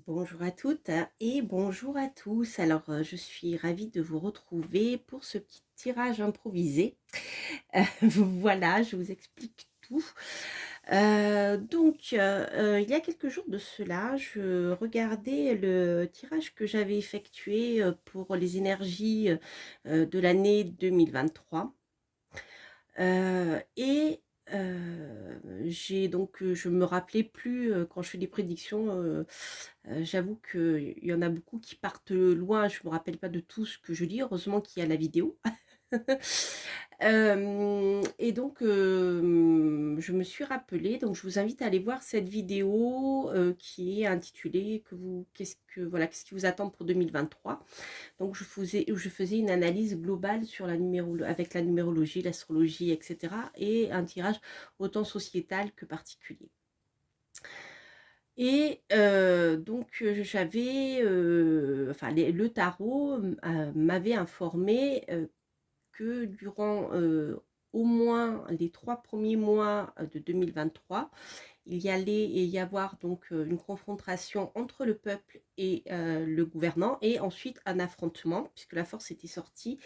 Bonjour à toutes et bonjour à tous. Alors, je suis ravie de vous retrouver pour ce petit tirage improvisé. Voilà, je vous explique tout. Il y a quelques jours de cela, je regardais le tirage que j'avais effectué, pour les énergies, de l'année 2023. Et je me rappelais plus, quand je fais des prédictions, j'avoue qu'il y en a beaucoup qui partent loin. Je me rappelle pas de tout ce que je dis. Heureusement qu'il y a la vidéo. Je me suis rappelée, donc je vous invite à aller voir cette vidéo, qui est intitulée qu'est-ce qui vous attend pour 2023. Donc je faisais une analyse globale sur avec la numérologie, l'astrologie, etc., et un tirage autant sociétal que particulier. Et j'avais, le tarot m'avait informé que durant au moins les 3 premiers mois de 2023, il y allait y avoir donc une confrontation entre le peuple et le gouvernant, et ensuite un affrontement, puisque la force était sortie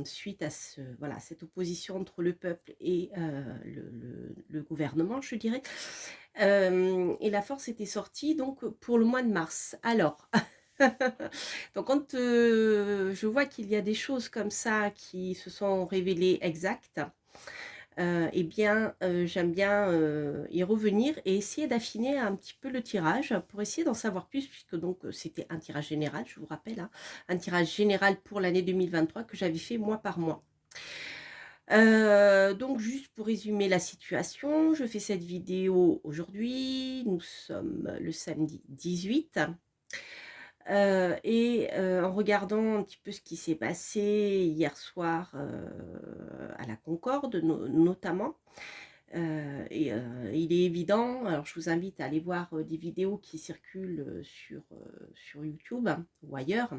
suite à cette opposition entre le peuple et le gouvernement, je dirais. Et la force était sortie donc pour le mois de mars. Alors, donc quand je vois qu'il y a des choses comme ça qui se sont révélées exactes, j'aime bien y revenir et essayer d'affiner un petit peu le tirage pour essayer d'en savoir plus, puisque donc c'était un tirage général, je vous rappelle, hein, un tirage général pour l'année 2023 que j'avais fait mois par mois. Donc juste pour résumer la situation, je fais cette vidéo aujourd'hui, nous sommes le samedi 18. En regardant un petit peu ce qui s'est passé hier soir, à la Concorde notamment, il est évident, alors je vous invite à aller voir des vidéos qui circulent sur YouTube ou ailleurs,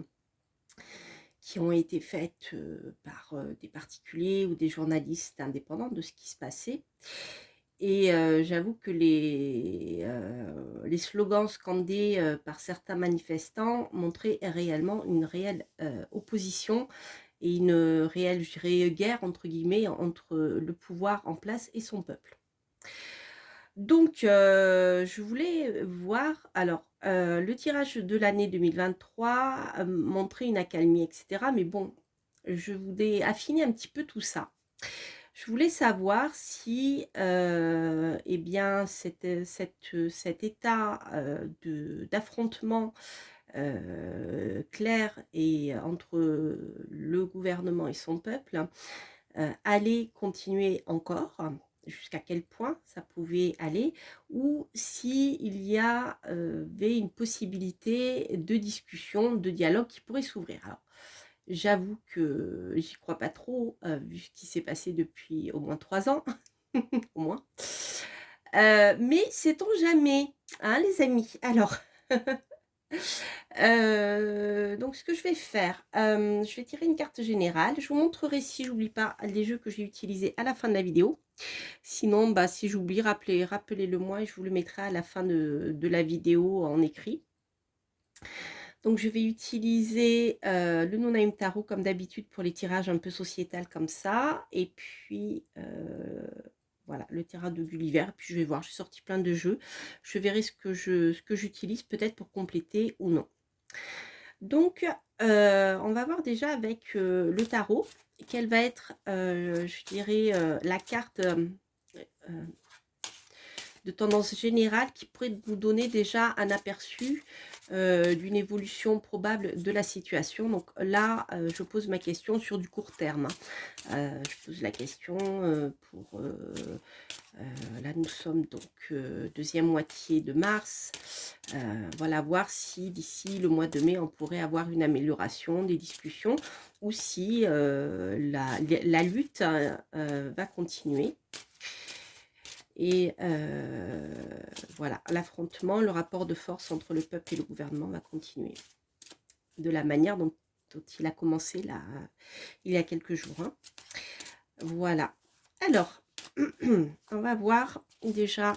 qui ont été faites par des particuliers ou des journalistes indépendants de ce qui se passait. Et j'avoue que les slogans scandés par certains manifestants montraient réellement une réelle opposition et une réelle, je dirais, guerre entre guillemets entre le pouvoir en place et son peuple. Donc, je voulais voir, alors, le tirage de l'année 2023 montrait une accalmie, etc. Mais bon, je voulais affiner un petit peu tout ça. Je voulais savoir si, cet état d'affrontement clair et entre le gouvernement et son peuple allait continuer encore, jusqu'à quel point ça pouvait aller, ou si il y avait une possibilité de discussion, de dialogue qui pourrait s'ouvrir. Alors, j'avoue que j'y crois pas trop, vu ce qui s'est passé depuis au moins 3 ans, au moins. Mais sait-on jamais, hein, les amis? Alors, donc ce que je vais faire, je vais tirer une carte générale. Je vous montrerai, si j'oublie pas, les jeux que j'ai utilisés à la fin de la vidéo. Sinon, bah, si j'oublie, rappelez-le moi et je vous le mettrai à la fin de la vidéo en écrit. Donc je vais utiliser le No Name Tarot comme d'habitude pour les tirages un peu sociétal comme ça. Et puis voilà, le tirage de Gulliver. Puis je vais voir, j'ai sorti plein de jeux. Je verrai ce que j'utilise peut-être pour compléter ou non. Donc on va voir déjà avec le tarot quelle va être, je dirais, la carte de tendance générale qui pourrait nous donner déjà un aperçu d'une évolution probable de la situation. Donc là, je pose ma question sur du court terme, hein. Je pose la question là nous sommes donc deuxième moitié de mars, voilà, voir si d'ici le mois de mai on pourrait avoir une amélioration des discussions, ou si la lutte va continuer. Et voilà, l'affrontement, le rapport de force entre le peuple et le gouvernement va continuer de la manière dont il a commencé là, il y a quelques jours, hein. Voilà. Alors, On va voir déjà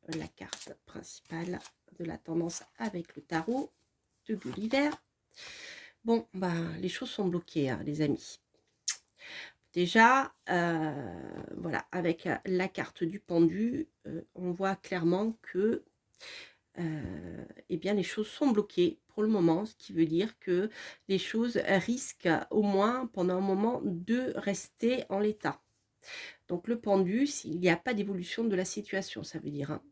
la carte principale de la tendance avec le tarot de Gulliver. Bon, ben, les choses sont bloquées, hein, les amis. Déjà, voilà, avec la carte du pendu, on voit clairement que eh bien, les choses sont bloquées pour le moment, ce qui veut dire que les choses risquent au moins pendant un moment de rester en l'état. Donc le pendu, s'il n'y a pas d'évolution de la situation, ça veut dire, hein.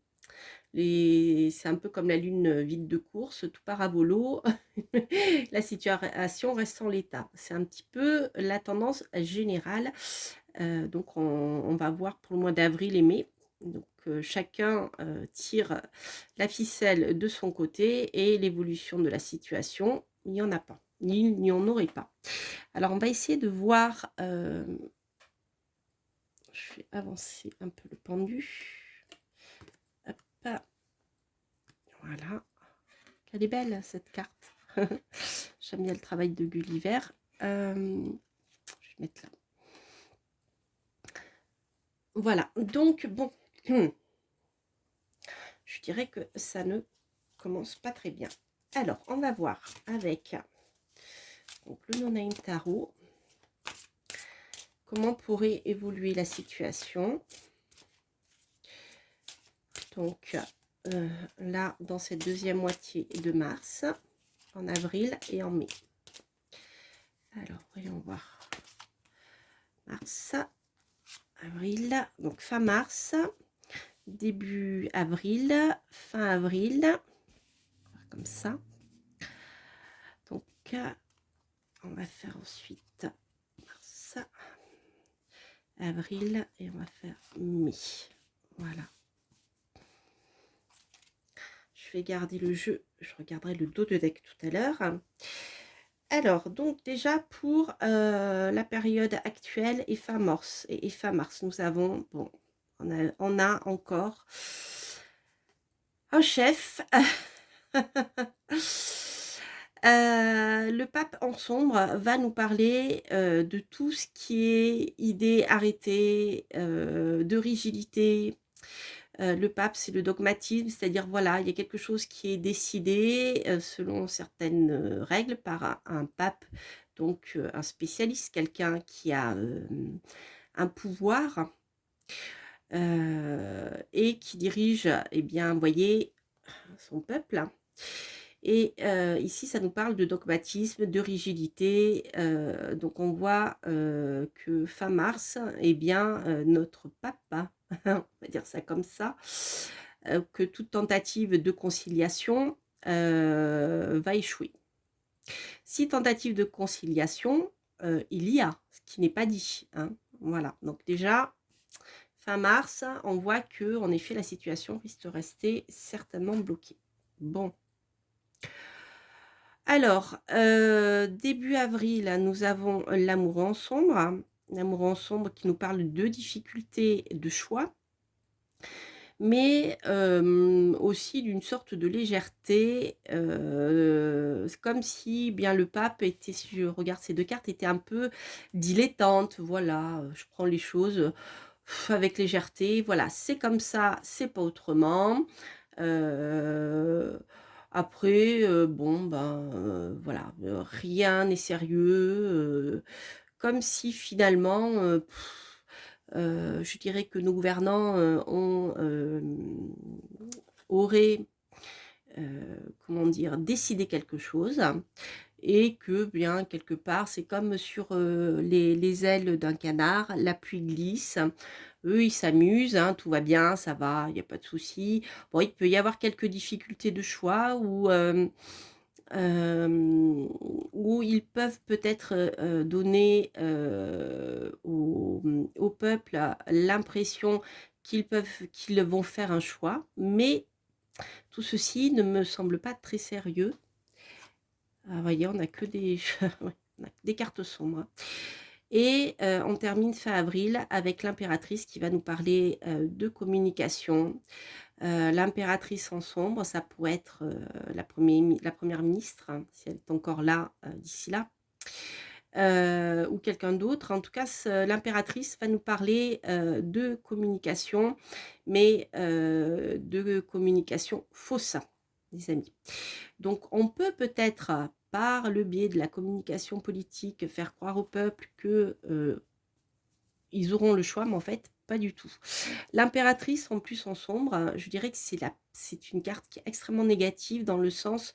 C'est un peu comme la lune vide de course, tout part à volo, la situation reste en l'état. C'est un petit peu la tendance générale. Donc on va voir pour le mois d'avril et mai. Donc chacun tire la ficelle de son côté et l'évolution de la situation, il n'y en a pas. Il n'y en aurait pas. Alors on va essayer de voir. Je vais avancer un peu le pendu. Hop. Voilà. Elle est belle cette carte. J'aime bien le travail de Gulliver. Je vais mettre là. Voilà. Donc bon. Je dirais que ça ne commence pas très bien. Alors, on va voir avec donc, le No-Name Tarot comment pourrait évoluer la situation. Donc, là, dans cette deuxième moitié de mars, en avril et en mai. Alors, voyons voir. Mars, avril, donc fin mars, début avril, fin avril, comme ça. Donc, on va faire ensuite mars, avril et on va faire mai. Voilà. Je vais garder le jeu. Je regarderai le dos de deck tout à l'heure. Alors, donc déjà pour la période actuelle et fin mars, nous avons, bon, on a encore un chef. Le pape en sombre va nous parler de tout ce qui est idée arrêtée, de rigidité. Le pape, c'est le dogmatisme, c'est-à-dire, voilà, il y a quelque chose qui est décidé selon certaines règles par un pape, donc un spécialiste, quelqu'un qui a un pouvoir et qui dirige, eh bien, vous voyez, son peuple. Et ici, ça nous parle de dogmatisme, de rigidité. Donc, on voit que fin mars, eh bien, notre pape, hein, on va dire ça comme ça, que toute tentative de conciliation va échouer. Si tentative de conciliation, il y a, ce qui n'est pas dit, hein, voilà. Donc déjà, fin mars, on voit que, en effet, la situation risque de rester certainement bloquée. Bon. Alors, début avril, nous avons l'amour en sombre. L'amour en sombre qui nous parle de difficultés de choix, mais aussi d'une sorte de légèreté. C'est comme si bien le pape était, si je regarde ces deux cartes, était un peu dilettante. Voilà, je prends les choses avec légèreté. Voilà, c'est comme ça, c'est pas autrement. Après, bon, ben, voilà, rien n'est sérieux, comme si finalement, je dirais que nos gouvernants auraient, comment dire, décidé quelque chose et que, bien, quelque part, c'est comme sur les ailes d'un canard, la pluie glisse. Eux, ils s'amusent, hein, tout va bien, ça va, il n'y a pas de souci. Bon, il peut y avoir quelques difficultés de choix où ils peuvent peut-être donner au peuple l'impression qu'ils vont faire un choix, mais tout ceci ne me semble pas très sérieux. Vous voyez, on n'a que des, on a des cartes sombres. Et on termine fin avril avec l'impératrice qui va nous parler de communication. L'impératrice en sombre, ça pourrait être la première ministre, hein, si elle est encore là d'ici là. ou quelqu'un d'autre. En tout cas, l'impératrice va nous parler de communication, mais de communication fausse, les amis. Donc, on peut peut-être, par le biais de la communication politique, faire croire au peuple que ils auront le choix, mais en fait, pas du tout. L'impératrice, en plus en sombre, je dirais que c'est une carte qui est extrêmement négative dans le sens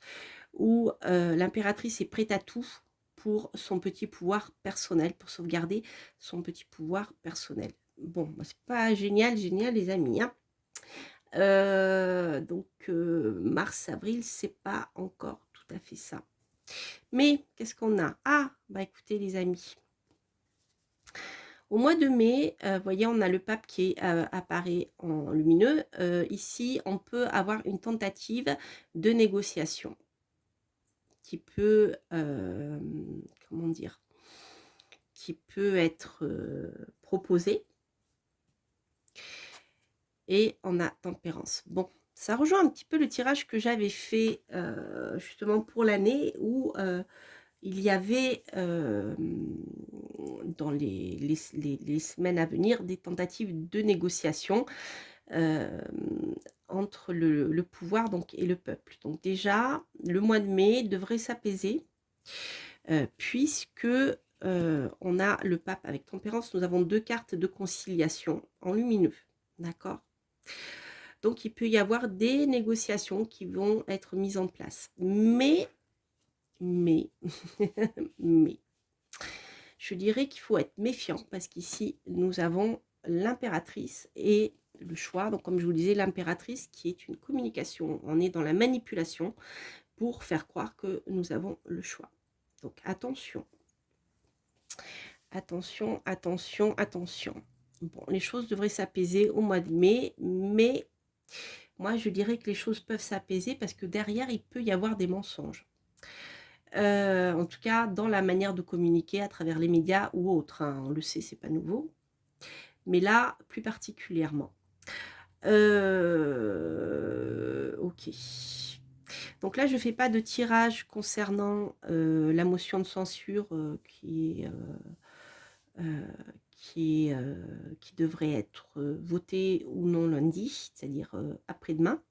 où l'impératrice est prête à tout pour son petit pouvoir personnel, pour sauvegarder son petit pouvoir personnel. Bon, bah, c'est pas génial, génial les amis, hein. Donc mars-avril, c'est pas encore tout à fait ça. Mais qu'est-ce qu'on a? Ah, bah écoutez les amis, au mois de mai, vous voyez, on a le pape qui apparaît en lumineux. Ici, on peut avoir une tentative de négociation qui peut, comment dire, qui peut être proposée. Et on a tempérance. Bon, ça rejoint un petit peu le tirage que j'avais fait justement pour l'année où il y avait dans les semaines à venir des tentatives de négociation entre le pouvoir donc, et le peuple. Donc déjà, le mois de mai devrait s'apaiser puisque on a le pape avec tempérance. Nous avons 2 cartes de conciliation en lumineux. D'accord? Donc, il peut y avoir des négociations qui vont être mises en place. Mais, mais, je dirais qu'il faut être méfiant parce qu'ici, nous avons l'impératrice et le choix. Donc, comme je vous le disais, l'impératrice qui est une communication. On est dans la manipulation pour faire croire que nous avons le choix. Donc, attention. Attention, attention, attention. Bon, les choses devraient s'apaiser au mois de mai, mais moi, je dirais que les choses peuvent s'apaiser parce que derrière, il peut y avoir des mensonges. En tout cas, dans la manière de communiquer à travers les médias ou autres. Hein. On le sait, c'est pas nouveau. Mais là, plus particulièrement. Ok. Donc là, je ne fais pas de tirage concernant la motion de censure qui devrait être votée ou non lundi, c'est-à-dire après-demain.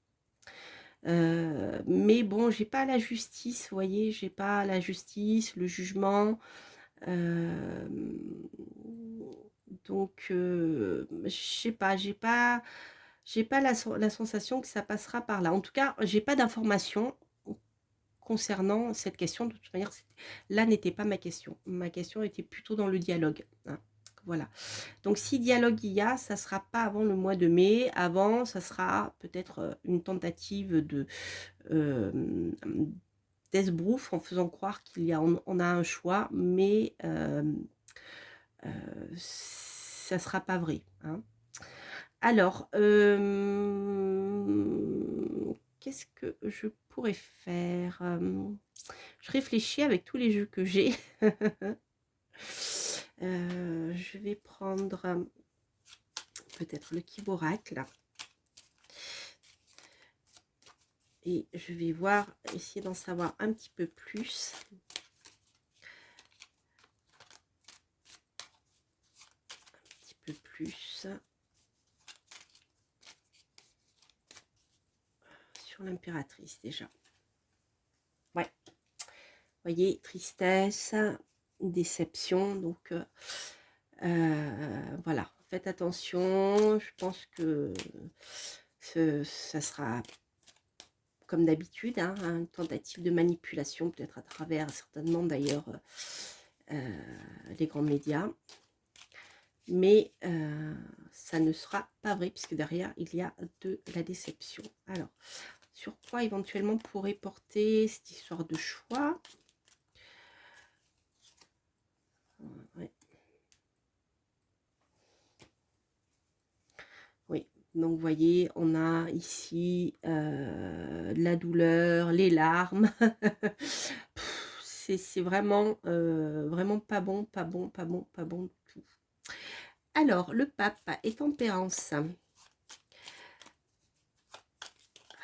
Mais bon, j'ai pas la justice, vous voyez, j'ai pas la justice, le jugement. Donc, je sais pas, j'ai pas la sensation que ça passera par là. En tout cas, j'ai pas d'informations concernant cette question. De toute manière, là n'était pas ma question. Ma question était plutôt dans le dialogue. Hein. Voilà. Donc, si dialogue il y a, ça ne sera pas avant le mois de mai. Avant, ça sera peut-être une tentative de d'esbrouf en faisant croire on a un choix, mais ça ne sera pas vrai. Hein. Alors, qu'est-ce que je pourrais faire? Je réfléchis avec tous les jeux que j'ai. Je vais prendre peut-être le Kiboracle. Et je vais voir, essayer d'en savoir un petit peu plus. Un petit peu plus. Sur l'impératrice déjà. Ouais. Vous voyez, tristesse, déception. Donc, voilà. Faites attention. Je pense que ça sera comme d'habitude, hein, une tentative de manipulation, peut-être à travers, certainement d'ailleurs, les grands médias. Mais ça ne sera pas vrai, puisque derrière, il y a de la déception. Alors, sur quoi éventuellement pourrait porter cette histoire de choix? Ouais. Oui, donc vous voyez, on a ici la douleur, les larmes. C'est vraiment, vraiment pas bon, pas bon, pas bon, pas bon du tout. Alors, le pape et tempérance.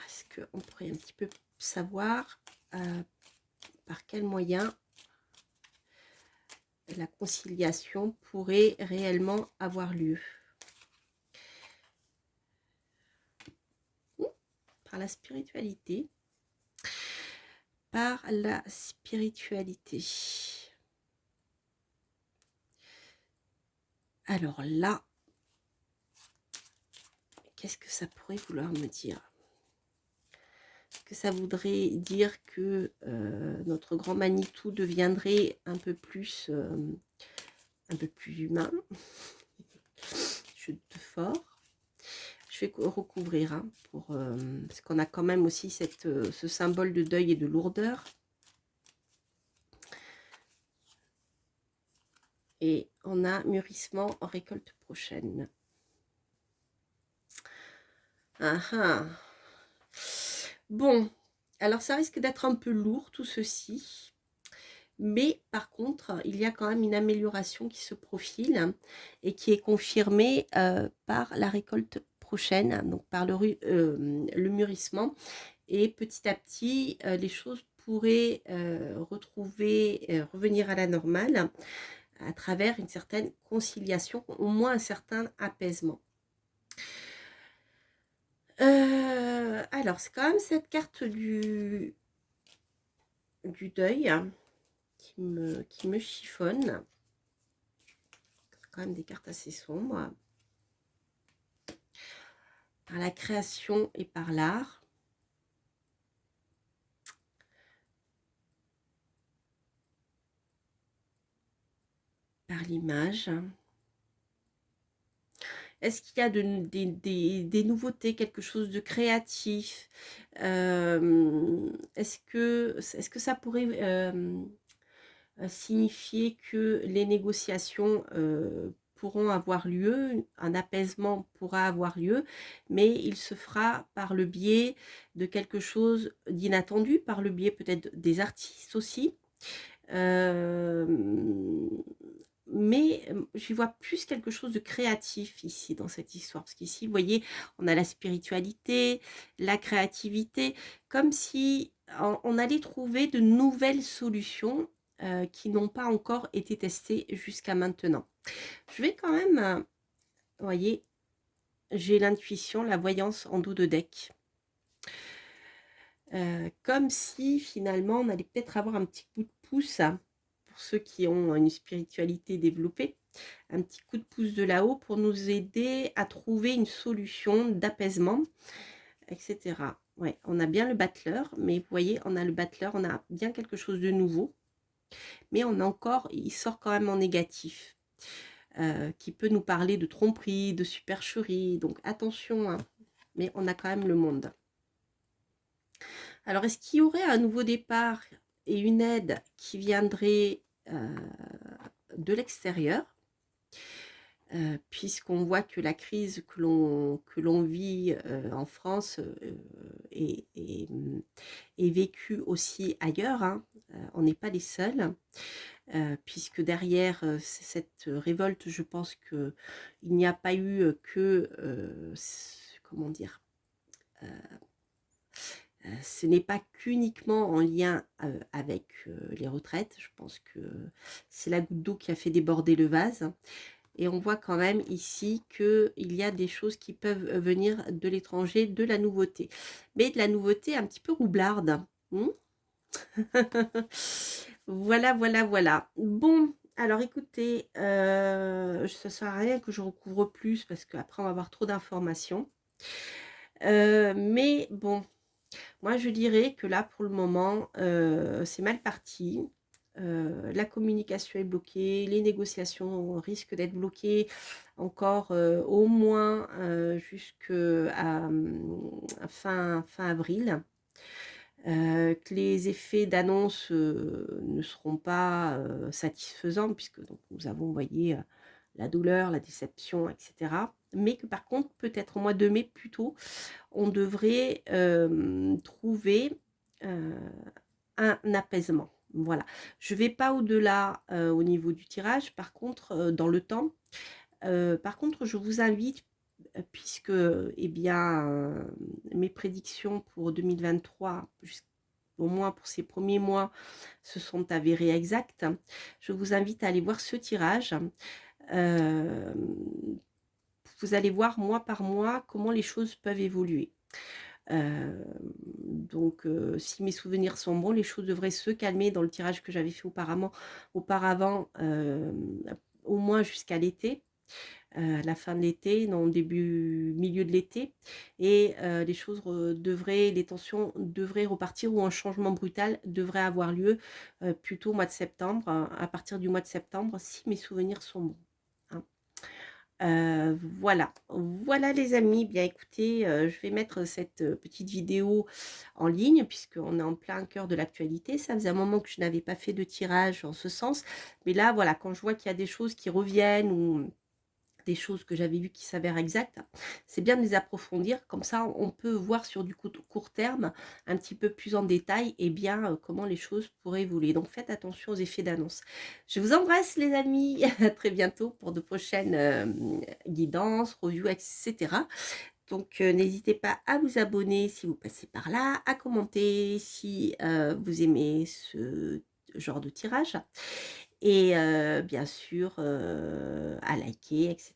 Est-ce qu'on pourrait un petit peu savoir par quel moyen la conciliation pourrait réellement avoir lieu. Par la spiritualité. Par la spiritualité. Alors là, qu'est-ce que ça pourrait vouloir me dire? Est-ce que ça voudrait dire que notre grand Manitou deviendrait un peu plus humain? Chute de fort. Je vais recouvrir, hein, parce qu'on a quand même aussi ce symbole de deuil et de lourdeur. Et on a mûrissement en récolte prochaine. Ah ah. Bon, alors ça risque d'être un peu lourd tout ceci. Mais par contre, il y a quand même une amélioration qui se profile et qui est confirmée par la récolte prochaine, donc par le mûrissement. Et petit à petit, les choses pourraient revenir à la normale à travers une certaine conciliation, au moins un certain apaisement. Alors, c'est quand même cette carte du deuil qui me chiffonne. C'est quand même des cartes assez sombres. Par la création et par l'art. Par l'image. Est-ce qu'il y a des nouveautés, quelque chose de créatif? Est-ce que ça pourrait signifier que les négociations pourront avoir lieu, un apaisement pourra avoir lieu, mais il se fera par le biais de quelque chose d'inattendu, par le biais peut-être des artistes aussi. Mais j'y vois plus quelque chose de créatif ici dans cette histoire, parce qu'ici vous voyez on a la spiritualité, la créativité, comme si on allait trouver de nouvelles solutions qui n'ont pas encore été testées jusqu'à maintenant. Je vais quand même, vous voyez, j'ai l'intuition, la voyance en dos de deck. Comme si finalement on allait peut-être avoir un petit coup de pouce, pour ceux qui ont une spiritualité développée, un petit coup de pouce de là-haut pour nous aider à trouver une solution d'apaisement, etc. Ouais, on a bien le battleur, mais vous voyez, on a le battleur, on a bien quelque chose de nouveau, mais on a encore, il sort quand même en négatif, qui peut nous parler de tromperie, de supercherie, donc attention, hein, mais on a quand même le monde. Alors, est-ce qu'il y aurait un nouveau départ et une aide qui viendrait de l'extérieur, puisqu'on voit que la crise que l'on vit en France est vécue aussi ailleurs, hein. On n'est pas les seuls, puisque derrière cette révolte, je pense qu'il n'y a pas eu que, comment dire, ce n'est pas qu'uniquement en lien avec les retraites. Je pense que c'est la goutte d'eau qui a fait déborder le vase. Et on voit quand même ici qu'il y a des choses qui peuvent venir de l'étranger, de la nouveauté. Mais de la nouveauté un petit peu roublarde. Voilà, voilà, voilà. Bon, alors écoutez, ça ne sert à rien que je recouvre plus parce qu'après on va avoir trop d'informations. Mais bon, moi je dirais que là pour le moment, c'est mal parti. La communication est bloquée, les négociations risquent d'être bloquées encore au moins jusqu'à fin avril. Que les effets d'annonce ne seront pas satisfaisants, puisque donc, nous avons, vous voyez, la douleur, la déception, etc. Mais que par contre, peut-être au mois de mai plutôt, on devrait trouver un apaisement. Voilà, je ne vais pas au-delà au niveau du tirage. Par contre, dans le temps, par contre, je vous invite, puisque eh bien, mes prédictions pour 2023 au moins pour ces premiers mois, se sont avérés exacts, je vous invite à aller voir ce tirage. Vous allez voir mois par mois comment les choses peuvent évoluer. Donc, si mes souvenirs sont bons, les choses devraient se calmer dans le tirage que j'avais fait auparavant, au moins jusqu'à l'été, la fin de l'été, non, milieu de l'été, et les choses les tensions devraient repartir, ou un changement brutal devrait avoir lieu plutôt au mois de septembre, à partir du mois de septembre, si mes souvenirs sont bons, hein. Voilà, voilà les amis. Bien écoutez, je vais mettre cette petite vidéo en ligne puisqu'on est en plein cœur de l'actualité. Ça faisait un moment que je n'avais pas fait de tirage en ce sens, mais là voilà, quand je vois qu'il y a des choses qui reviennent, ou des choses que j'avais vues qui s'avèrent exactes, c'est bien de les approfondir, comme ça on peut voir sur du court terme un petit peu plus en détail, et bien comment les choses pourraient évoluer. Donc faites attention aux effets d'annonce. Je vous embrasse les amis, à très bientôt pour de prochaines guidances, reviews, etc. Donc n'hésitez pas à vous abonner si vous passez par là, à commenter si vous aimez ce genre de tirage, et bien sûr à liker, etc.,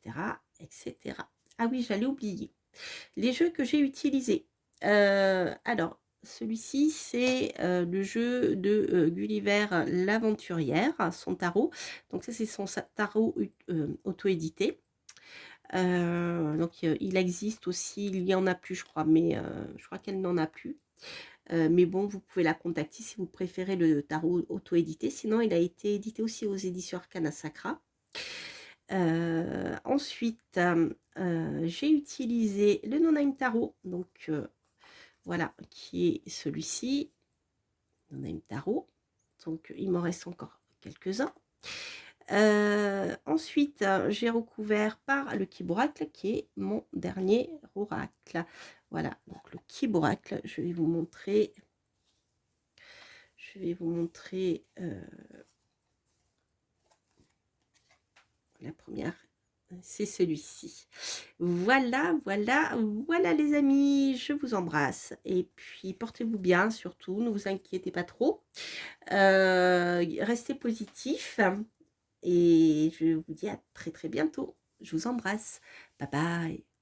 etc. Ah oui, j'allais oublier les jeux que j'ai utilisés. Alors celui-ci, c'est le jeu de Gulliver l'aventurière, son tarot. Donc ça, c'est son tarot auto-édité. Donc il existe aussi, il y en a plus je crois, mais je crois qu'elle n'en a plus. Mais bon, vous pouvez la contacter si vous préférez le tarot auto-édité. Sinon, il a été édité aussi aux éditions Arcana Sacra. Ensuite, j'ai utilisé le No-Name Tarot, donc voilà, qui est celui-ci, No-Name Tarot. Donc, il m'en reste encore quelques-uns. Ensuite, j'ai recouvert par le Kiboracle, qui est mon dernier oracle. Voilà, donc le Kiboracle, je vais vous montrer. La première, c'est celui-ci. Voilà, voilà, voilà les amis, je vous embrasse. Et puis, portez-vous bien, surtout, ne vous inquiétez pas trop. Restez positifs. Et je vous dis à très très bientôt. Je vous embrasse. Bye bye.